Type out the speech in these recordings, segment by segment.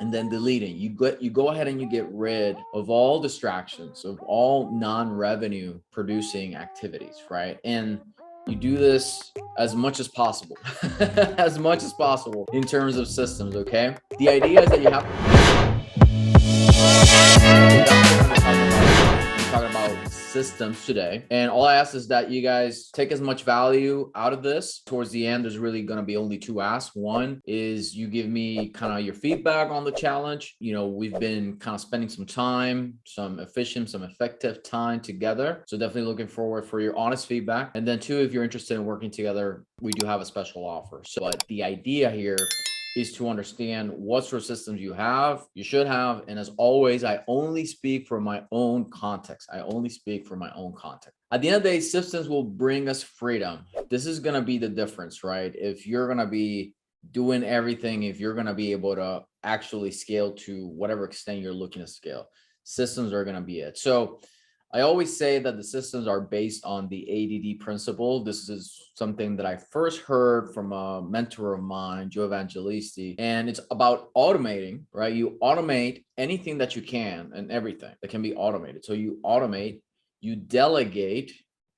and then deleting. You go ahead and you get rid of all distractions, of all non-revenue producing activities, right? And you do this as much as possible, as much as possible in terms of systems, okay? The idea is that you have talking about systems today. And all I ask is that you guys take as much value out of this. Towards the end, there's really going to be only two asks. One is you give me kind of your feedback on the challenge. You know, we've been kind of spending some time, some efficient, some effective time together. So definitely looking forward for your honest feedback. And then two, if you're interested in working together, we do have a special offer. So, but the idea here is to understand what sort of systems you should have. And as always, I only speak from my own context. I only speak from my own context. At the end of the day, systems will bring us freedom. This is going to be the difference, right? If you're going to be doing everything, if you're going to be able to actually scale to whatever extent you're looking to scale, systems are going to be it. So I always say that the systems are based on the ADD principle. This is something that I first heard from a mentor of mine, Joe Evangelisti, and it's about automating, right? You automate anything that you can and everything that can be automated. So you automate, you delegate.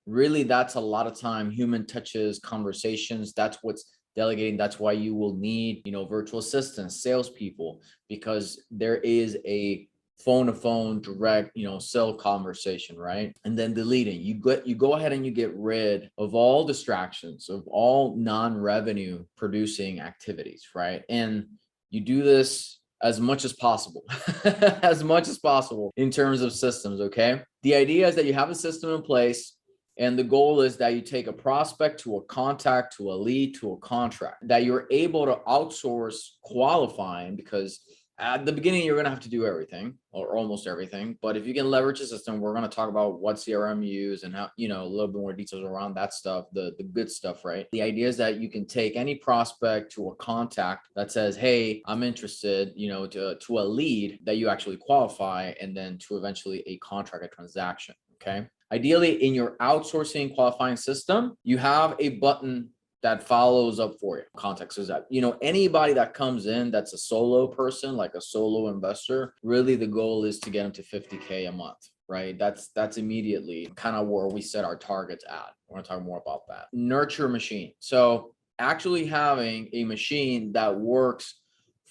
Really, that's a lot of time human touches, conversations. That's what's delegating. That's why you will need, virtual assistants, salespeople, because there is a phone to phone direct sell conversation, right? And then deleting. You go ahead and you get rid of all distractions, of all non-revenue producing activities, right? And you do this as much as possible as much as possible in terms of systems. Okay, the idea is that you have a system in place, and the goal is that you take a prospect to a contact to a lead to a contract, that you're able to outsource qualifying, because at the beginning, you're going to have to do everything or almost everything. But if you can leverage a system, we're going to talk about what CRM you use and how, a little bit more details around that stuff, the good stuff, right? The idea is that you can take any prospect to a contact that says, hey, I'm interested, to a lead that you actually qualify, and then to eventually a contract, a transaction. Okay. Ideally, in your outsourcing qualifying system, you have a button that follows up for you. Context is that, anybody that comes in that's a solo person, like a solo investor, really the goal is to get them to 50K a month, right? That's immediately kind of where we set our targets at. I want to talk more about that. Nurture machine. So actually having a machine that works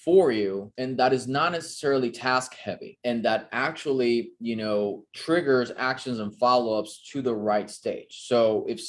for you and that is not necessarily task heavy, and that actually triggers actions and follow-ups to the right stage. So if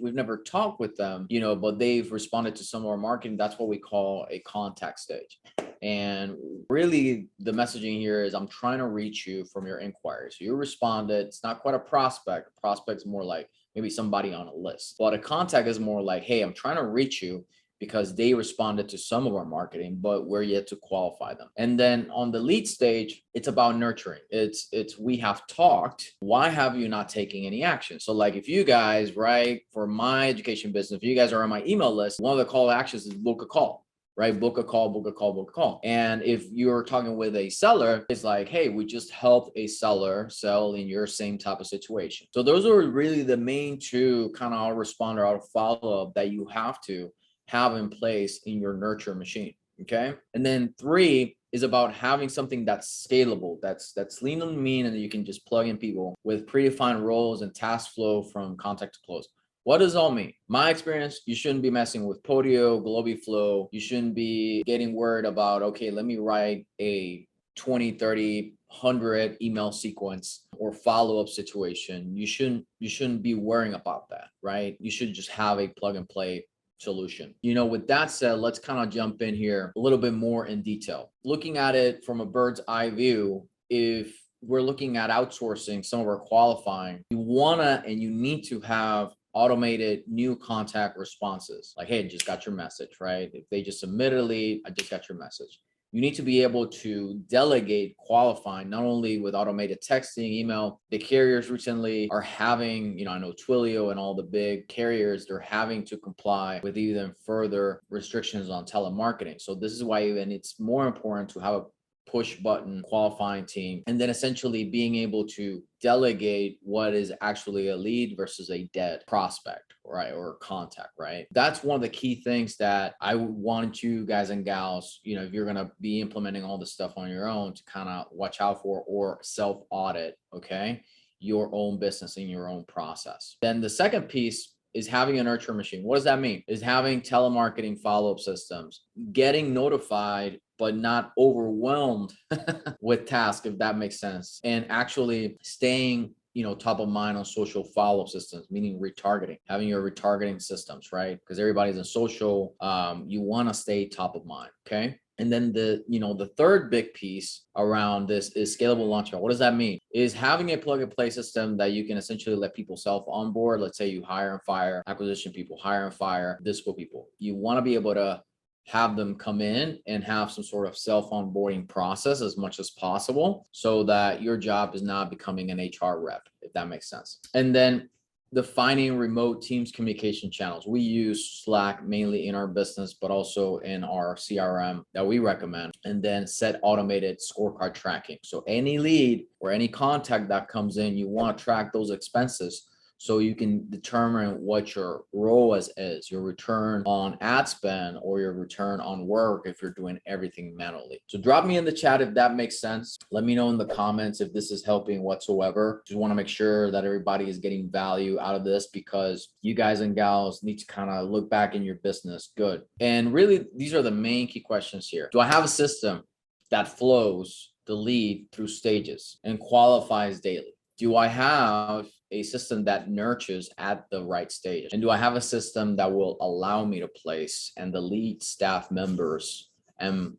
we've never talked with them, but they've responded to some of our marketing, that's what we call a contact stage. And really the messaging here is, I'm trying to reach you from your inquiry. So you responded. It's not quite a prospect. Prospect's more like maybe somebody on a list, but a contact is more like, hey, I'm trying to reach you because they responded to some of our marketing, but we're yet to qualify them. And then on the lead stage, it's about nurturing. It's we have talked. Why have you not taken any action? So like if you guys, right, for my education business, if you guys are on my email list, one of the call to actions is book a call. Right? Book a call, book a call, book a call. And if you're talking with a seller, it's like, hey, we just helped a seller sell in your same type of situation. So those are really the main two kind of autoresponder, auto follow-up that you have to have in place in your nurture machine. Okay. And then three is about having something that's scalable, that's lean and mean, and that you can just plug in people with predefined roles and task flow from contact to close. What does all mean? My experience, you shouldn't be messing with Podio, Globiflow. You shouldn't be getting worried about, okay, let me write a 20, 30, 100 email sequence or follow-up situation. You shouldn't be worrying about that, right? You should just have a plug and play solution. With that said, let's kind of jump in here a little bit more in detail. Looking at it from a bird's eye view, if we're looking at outsourcing some of our qualifying, you need to have automated new contact responses. Like, hey, I just got your message, right? If they just submitted a lead, I just got your message. You need to be able to delegate qualifying, not only with automated texting, email. The carriers recently are having, I know Twilio and all the big carriers, they're having to comply with even further restrictions on telemarketing. So this is why even it's more important to have a push button qualifying team, and then essentially being able to delegate what is actually a lead versus a dead prospect, right? Or contact, right? That's one of the key things that I want you guys and gals, if you're going to be implementing all this stuff on your own, to kind of watch out for or self audit, okay, your own business and your own process. Then the second piece is having a nurture machine. What does that mean? Is having telemarketing follow-up systems, getting notified but not overwhelmed with tasks, if that makes sense, and actually staying top of mind on social follow-up systems, meaning retargeting, having your retargeting systems, right? Because everybody's in social. You want to stay top of mind, okay? And then the third big piece around this is scalable launchpad. What does that mean? Is having a plug and play system that you can essentially let people self onboard. Let's say you hire and fire acquisition people, hire and fire dispo people. You want to be able to have them come in and have some sort of self onboarding process as much as possible, so that your job is not becoming an HR rep, if that makes sense. And then defining remote teams communication channels. We use Slack mainly in our business, but also in our CRM that we recommend. And then set automated scorecard tracking. So any lead or any contact that comes in, you want to track those expenses, so you can determine what your ROAS is, your return on ad spend, or your return on work if you're doing everything manually. So drop me in the chat if that makes sense. Let me know in the comments if this is helping whatsoever. Just want to make sure that everybody is getting value out of this, because you guys and gals need to kind of look back in your business good. And really, these are the main key questions here. Do I have a system that flows the lead through stages and qualifies daily? Do I have a system that nurtures at the right stage? And do I have a system that will allow me to place and the lead staff members and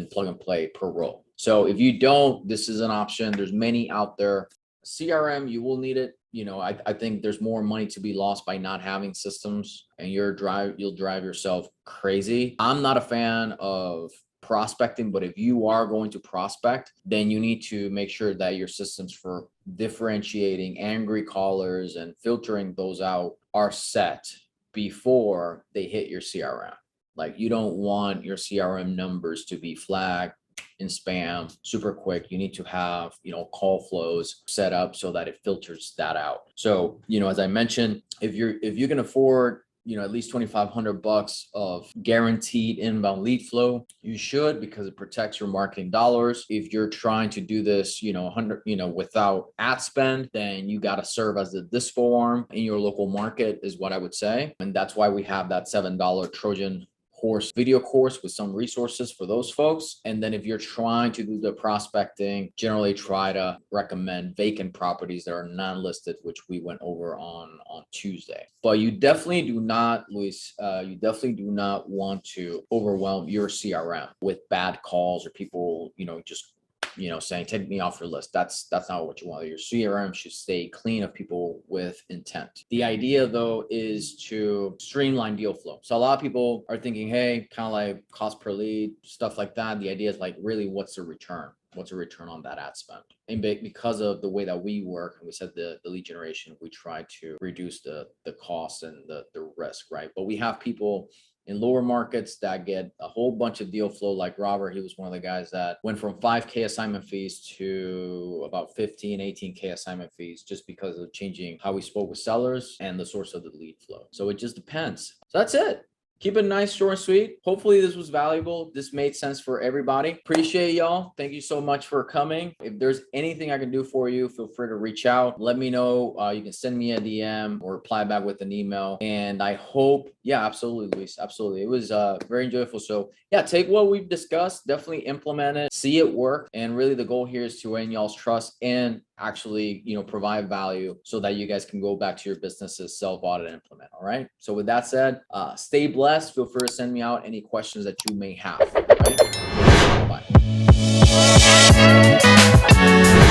plug and play per role? So if you don't, this is an option. There's many out there. CRM, you will need it. I think there's more money to be lost by not having systems, and you'll drive yourself crazy. I'm not a fan of prospecting, but if you are going to prospect, then you need to make sure that your systems for differentiating angry callers and filtering those out are set before they hit your CRM. Like, you don't want your CRM numbers to be flagged in spam super quick. You need to have call flows set up so that it filters that out. So as I mentioned, if you can afford at least $2,500 of guaranteed inbound lead flow, you should, because it protects your marketing dollars. If you're trying to do this, 100, without ad spend, then you got to serve as the dispo arm in your local market, is what I would say. And that's why we have that $7 Trojan horse video course with some resources for those folks. And then if you're trying to do the prospecting, generally try to recommend vacant properties that are non-listed, which we went over on Tuesday. But you definitely do not, Luis, you definitely do not want to overwhelm your CRM with bad calls or people, just saying, take me off your list. That's not what you want. Your CRM should stay clean of people with intent. The idea, though, is to streamline deal flow. So a lot of people are thinking, hey, kind of like cost per lead, stuff like that. The idea is like, really, what's the return? What's a return on that ad spend? And because of the way that we work, and we said the lead generation, we try to reduce the cost and the risk, right? But we have people in lower markets that get a whole bunch of deal flow, like Robert. He was one of the guys that went from 5K assignment fees to about 15, 18K assignment fees, just because of changing how we spoke with sellers and the source of the lead flow. So it just depends. So that's it. Keep it nice, short and sweet. Hopefully this was valuable. This made sense for everybody. Appreciate y'all. Thank you so much for coming. If there's anything I can do for you, feel free to reach out. Let me know. You can send me a DM or reply back with an email. And I hope, yeah, absolutely, Luis. Absolutely. It was very enjoyable. So yeah, take what we've discussed, definitely implement it, see it work. And really the goal here is to earn y'all's trust and actually, provide value so that you guys can go back to your businesses, self-audit, and implement. All right. So with that said, stay blessed. Feel free to send me out any questions that you may have. All right? Bye.